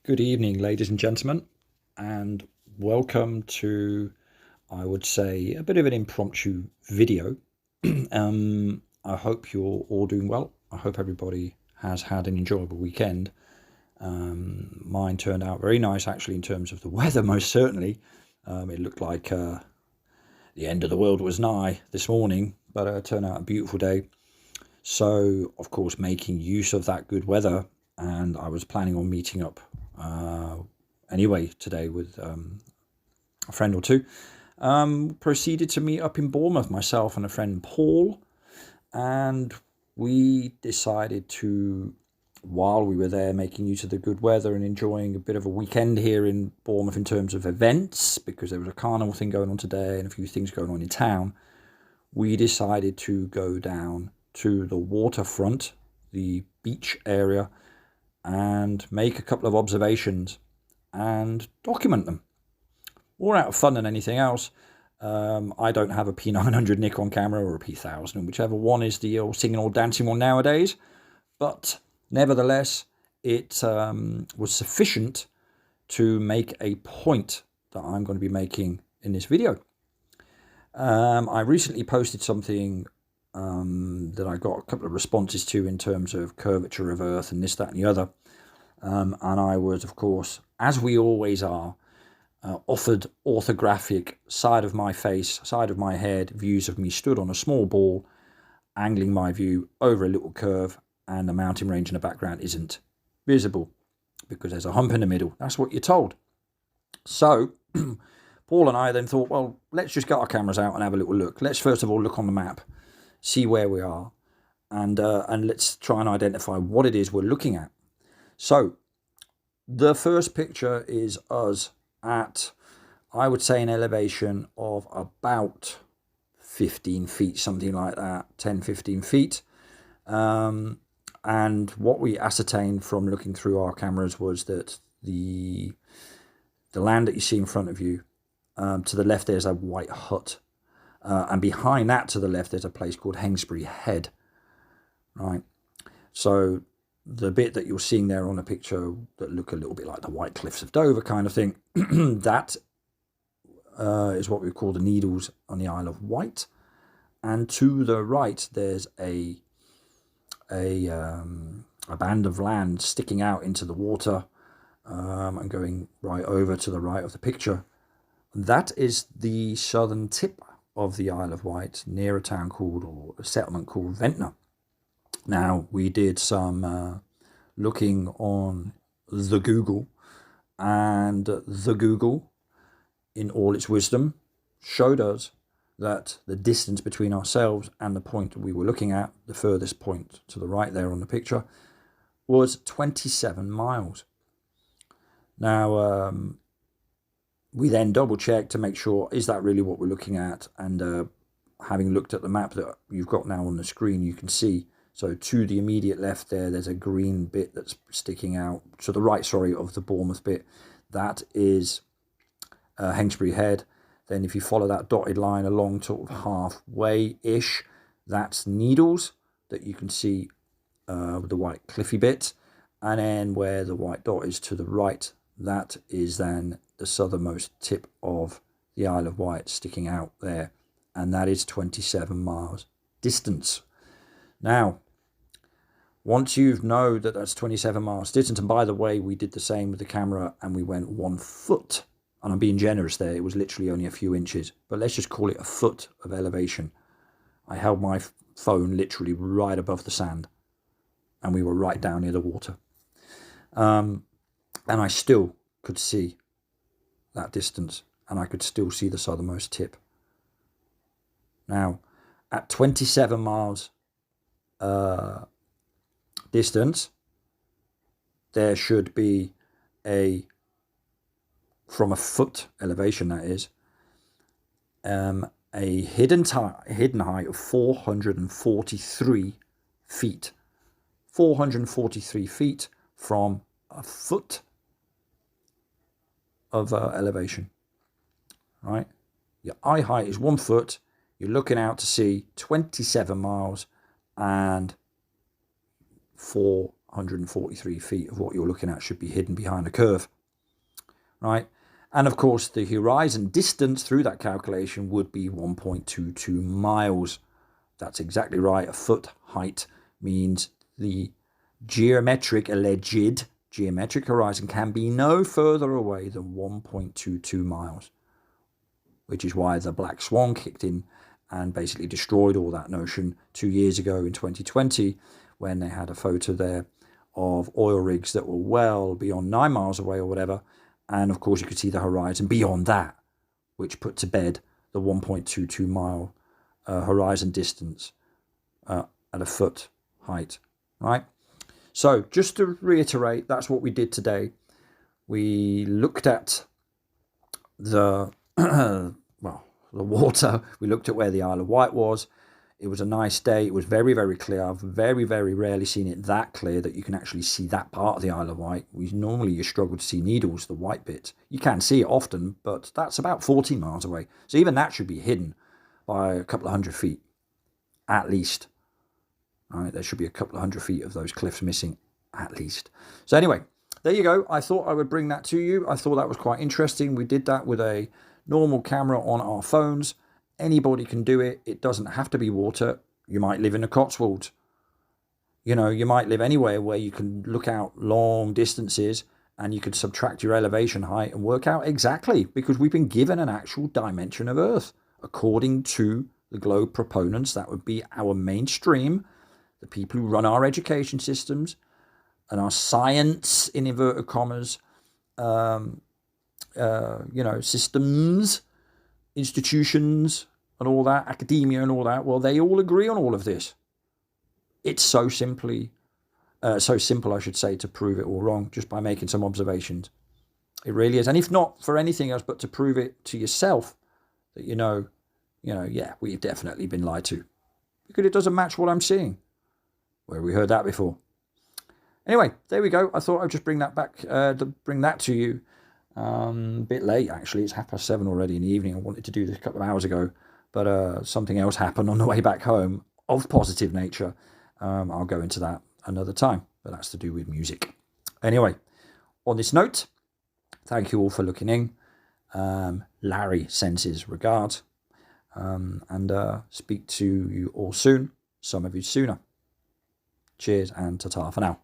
Good evening, ladies and gentlemen, and welcome to, I would say, a bit of an impromptu video. I hope you're all doing well. I hope everybody has had an enjoyable weekend. Mine turned out very nice, actually, in terms of the weather, most certainly. It looked like the end of the world was nigh this morning, but it turned out a beautiful day. So, of course, making use of that good weather, and I was planning on meeting up anyway today with a friend or two. Proceeded to meet up in Bournemouth, myself and a friend Paul, and we decided to, while we were there making use of the good weather and enjoying a bit of a weekend here in Bournemouth in terms of events, because there was a carnival thing going on today and a few things going on in town, we decided to go down to the waterfront, the beach area, and make a couple of observations and document them. More out of fun than anything else. I don't have a P900 Nikon camera or a P1000, whichever one is the old singing or dancing one nowadays, but nevertheless it was sufficient to make a point that I'm going to be making in this video. I recently posted something that I got a couple of responses to in terms of curvature of Earth and this, that and the other. And I was, of course, as we always are, offered orthographic side of my face, side of my head, views of me stood on a small ball, angling my view over a little curve, and the mountain range in the background isn't visible because there's a hump in the middle. That's what you're told. So Paul and I then thought, well, let's just get our cameras out and have a little look. Let's first of all look on the map, see where we are, and let's try and identify what it is we're looking at. So the first picture is us at, I would say, an elevation of about 15 feet, something like that, 10, 15 feet. And what we ascertained from looking through our cameras was that the land that you see in front of you, to the left there's a white hut. And behind that to the left there's a place called Hengstbury Head. Right. So the bit that you're seeing there on the picture that look a little bit like the White Cliffs of Dover kind of thing, that is what we call the Needles on the Isle of Wight. And to the right there's a band of land sticking out into the water, and going right over to the right of the picture. That is the southern tip of the Isle of Wight, near a town called, or a settlement called, Ventnor. Now, we did some looking on the Google, and the Google, in all its wisdom, showed us that the distance between ourselves and the point we were looking at, the furthest point to the right there on the picture, was 27 miles. Now, we then double checked to make sure, is that really what we're looking at? And having looked at the map that you've got now on the screen, you can see, so to the immediate left there's a green bit that's sticking out, to the right, sorry, of the Bournemouth bit. That is Hengstbury Head. Then if you follow that dotted line along sort of halfway-ish, that's Needles, that you can see with the white cliffy bit. And then where the white dot is to the right, that is then the southernmost tip of the Isle of Wight sticking out there. And that is 27 miles distance. Now, once you know that that's 27 miles distance, and by the way, we did the same with the camera and we went 1 foot. And I'm being generous there, it was literally only a few inches, but let's just call it a foot of elevation. I held my phone literally right above the sand, and we were right down near the water. And I still could see that distance, and I could still see the southernmost tip. Now, at 27 miles distance, there should be from a foot elevation, that is, a hidden height of 443 feet. 443 feet from a foot of elevation. Right? Your eye height is 1 foot. You're looking out to sea 27 miles and 143 feet of what you're looking at should be hidden behind a curve, right? And of course, the horizon distance through that calculation would be 1.22 miles. That's exactly right. A foot height means the alleged geometric horizon can be no further away than 1.22 miles, which is why the black swan kicked in and basically destroyed all that notion 2 years ago in 2020, when they had a photo there of oil rigs that were well beyond 9 miles away or whatever. And of course, you could see the horizon beyond that, which put to bed the 1.22 mile horizon distance at a foot height, right? So just to reiterate, that's what we did today. We looked at the well, the water. We looked at where the Isle of Wight was. It was a nice day. It was very, very clear. I've very, very rarely seen it that clear that you can actually see that part of the Isle of Wight. Normally you struggle to see Needles, the white bit. You can see it often, but that's about 14 miles away. So even that should be hidden by a couple of 100 feet, at least. All right, there should be a couple of 100 feet of those cliffs missing, at least. So anyway, there you go. I thought I would bring that to you. I thought that was quite interesting. We did that with a normal camera on our phones. Anybody can do it. It doesn't have to be water. You might live in the Cotswolds. You know, you might live anywhere where you can look out long distances and you could subtract your elevation height and work out exactly, because we've been given an actual dimension of Earth. According to the globe proponents, that would be our mainstream, the people who run our education systems and our science, in inverted commas, systems, institutions and all that, academia and all that. Well, they all agree on all of this. It's so simple, I should say, to prove it all wrong just by making some observations. It really is. And if not for anything else, but to prove it to yourself that yeah, we've definitely been lied to, because it doesn't match what I'm seeing. Where we heard that before. Anyway, there we go. I thought I'd just bring that back, bring that to you. A bit late, actually. It's 7:30 already in the evening. I wanted to do this a couple of hours ago, but something else happened on the way back home of positive nature. I'll go into that another time, but that's to do with music. Anyway, on this note, thank you all for looking in. Larry sends his regards, and speak to you all soon, some of you sooner. Cheers and ta-ta for now.